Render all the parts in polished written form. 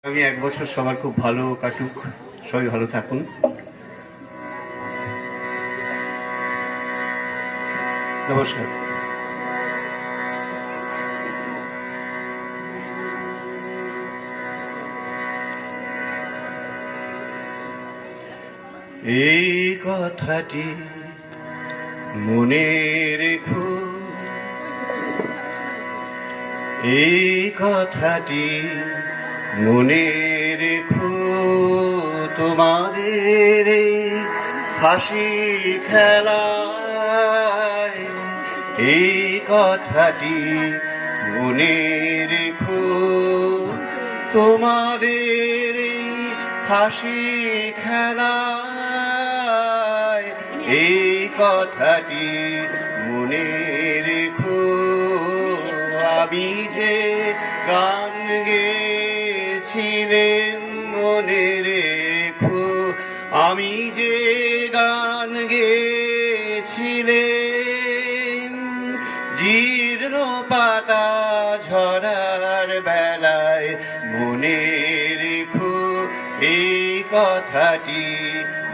আমি 1 বছর সবার খুব ভালো কাটুক, সবাই ভালো থাকুন। নমস্কার। এই কথাটি মনে রেখো, এই কথাটি মনে রেখো, তোমাদের এই হাসি খেলায় এই কথাটি মনে রেখো, তোমাদের এই হাসি খেলায় এই কথাটি মনে রেখো। আমি যে গান গেয়েছিলেন মনে রেখো, আমি যে গান গেয়েছিলেন জীর্ণ পাতা ঝরার বেলায় মনে রেখো, এই কথাটি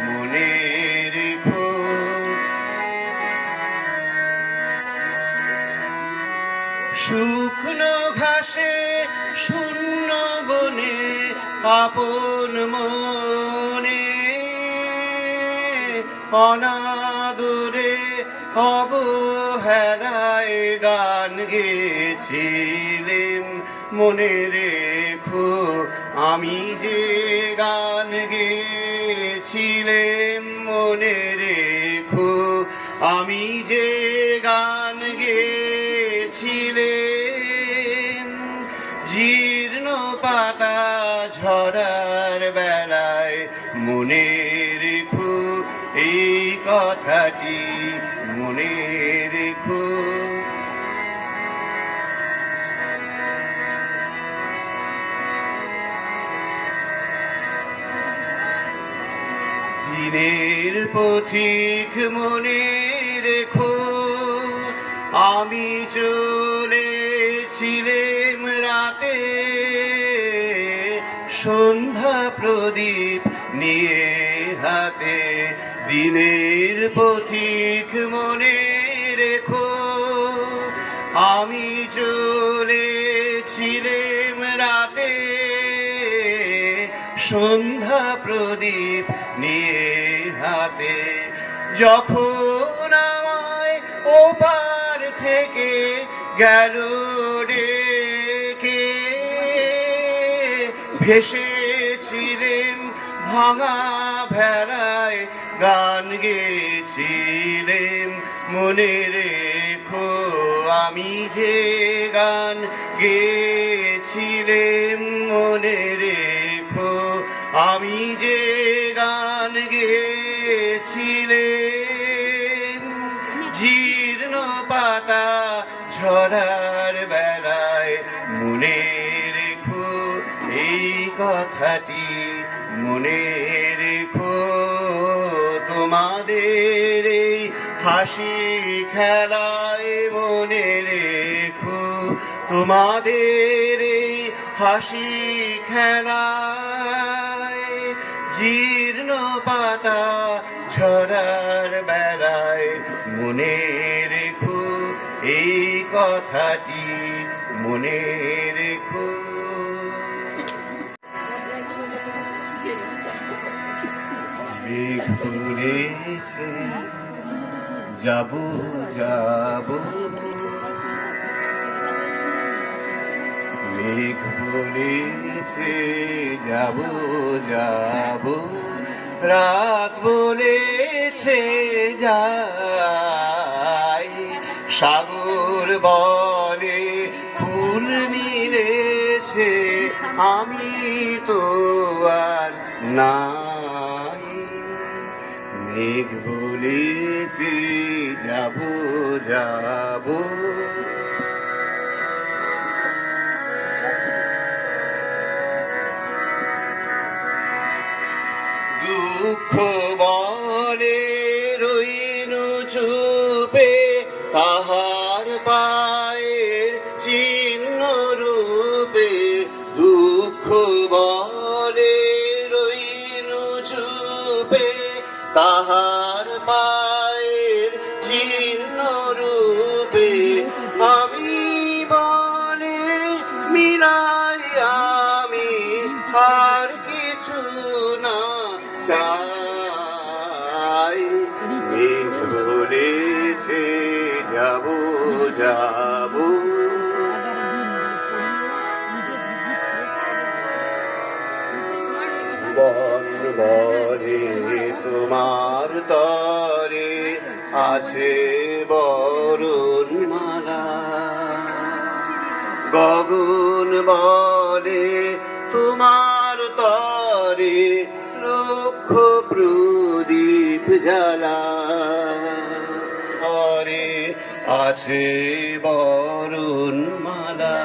মনে রেখো। শুকনো ঘাসে শূন্য বনে আপন মনে অনাদরে অবহেলায় গান গেয়েছিলেন মনে রেখো, আমি যে গান গেয়েছিলেন মনে রেখো, আমি যে গান গেয়েছিলেন জীর্ণ পাতা ঝরার বেলায় মনে রেখো, এই কথাটি মনে রেখো। দিনের পথিক মনে রেখো, আমি চলেছিলাম রাতে সন্ধ্যা প্রদীপ নিয়ে হাতে। দিনের পথিক মনে রেখো, আমি চলেছিলাম রাতে সন্ধ্যা প্রদীপ নিয়ে হাতে। যখন আমায় ওপার থেকে গেল ডেকে ভেসেছিলেন ভাঙা ভেলায় গান গেয়েছিলেন মনে রেখো, আমি যে গান গেয়েছিলেন মনে রেখো, আমি যে গান গেয়েছিলেন জীর্ণ পাতা ঝরার বেলায় মনে রেখো, এই কথাটি মনে রেখো। তোমাদের এই হাসি খেলায় মনে রেখো, তোমাদের এই হাসি খেলায় জীর্ণ পাতা ঝরার বেলায় মনে রেখো, এই কথাটি মনে রেখো। মেঘ বলেছে যাব যাব, মেঘ বলেছে যাব যাব, রাত বলেছে যাই, সাগর বলে ফুল মিলেছে আমি তো আর নাই। মেঘ বলেছে যাব যাব, দুঃখ বলে রইনু চুপে তাহার পায়ের চিহ্ন রূপে, দুঃখ বলে বলে রইনু চুপে তাহার পায়ের চিহ্ন রূপে আমি বলে মিলাই আমি আর কিছু না চাই মেঘ বলেছে যাব যাব বন বলে তোমার তরে আছে বরুণ মালা গগন বলে তোমার তরে রুক্ষ প্রদীপ জ্বালা তরে আছে বরুণ মালা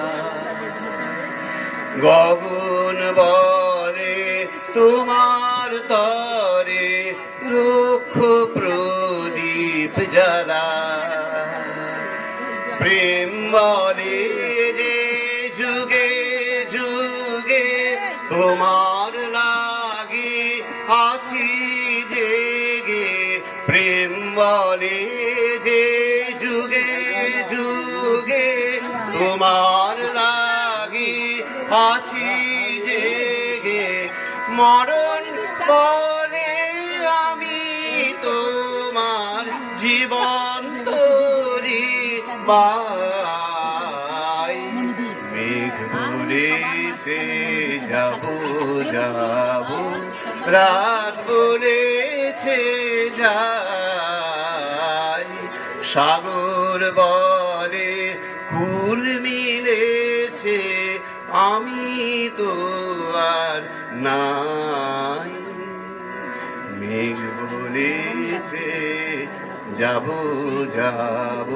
গগন বলে তোমার তরে রুক্ষ প্রদীপ জ্বালা প্রেম বলে যে যুগে যুগে তোমার লাগি আছি জেগে প্রেম বলে যে যুগে যুগে তোমার লাগি আছি জেগে মরণ বলে আমি তোমার জীবন তরি বাই মেঘ বলেছে যাব যাব রাত বলেছে যাই সাগর বলে কুল মিলেছে আমি তো আর নাই মেঘ বলেছে যাব যাব